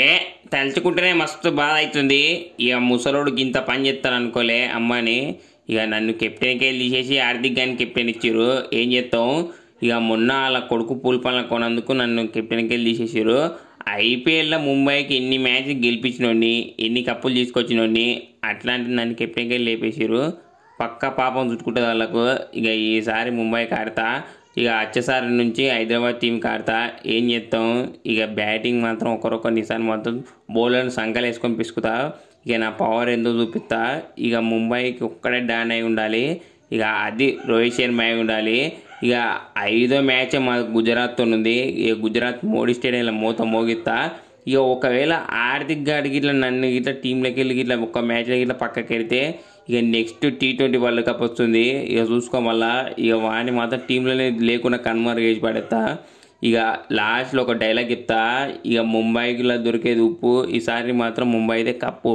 ఏ తలుచుకుంటేనే మస్తు బాధ అవుతుంది. ఇక ముసలోడికి ఇంత పని చేస్తాను అనుకోలే అమ్మని. ఇక నన్ను కెప్టెన్కి వెళ్ళి తీసేసి హార్దిక్ గాని కెప్టెన్ ఇచ్చారు. ఏం చేస్తాం, ఇక మొన్న వాళ్ళ కొడుకు పూల్ పనులు కొనందుకు నన్ను కెప్టెన్కి వెళ్ళి తీసేసారు. ఐపీఎల్లో ముంబైకి ఎన్ని మ్యాచ్లు గెలిపించినోడిని, ఎన్ని కప్పులు తీసుకొచ్చినోడిని, అట్లాంటి నన్ను కెప్టెన్కి వెళ్ళి లేపేసారు. పక్క పాపం చుట్టుకుంటుంది వాళ్ళకు. ఇక ఈసారి ముంబైకి ఆడతా, ఇక వచ్చేసారి నుంచి హైదరాబాద్ టీంకి ఆడతా. ఏం చేస్తాం, ఇక బ్యాటింగ్ మాత్రం ఒకరొకరిసారి మాత్రం బౌలర్ని సంకలు వేసుకొని పిసుకుతా. ఇక నా పవర్ ఎంతో చూపిస్తా. ఇక ముంబైకి ఒక్కడే డాన్ అయి ఉండాలి. ఇక అది రోహిత్ శర్మ అయి ఉండాలి. ఇక 5వ మ్యాచ్ మా గుజరాత్తో ఉంది. ఇక గుజరాత్ మోడీ స్టేడియంలో మోగిస్తా. ఇక ఒకవేళ హార్దిక్ గాడికి ఇట్లా నన్ను ఇట్లా టీంలోకి వెళ్ళి ఇట్లా ఒక్క మ్యాచ్లో ఇట్లా పక్కకి వెళ్తే ఇక నెక్స్ట్ T20 వరల్డ్ కప్ వస్తుంది. ఇక చూసుకోమల్లా ఇక వాడిని మాత్రం టీంలోనే లేకుండా కన్వర్ట్ చేసి పడేస్తా. ఇక లాస్ట్లో ఒక డైలాగ్ చెప్తా, ఇక ముంబైకిలో దొరికేది ఉప్పు, ఈసారి మాత్రం ముంబైదే కప్పు.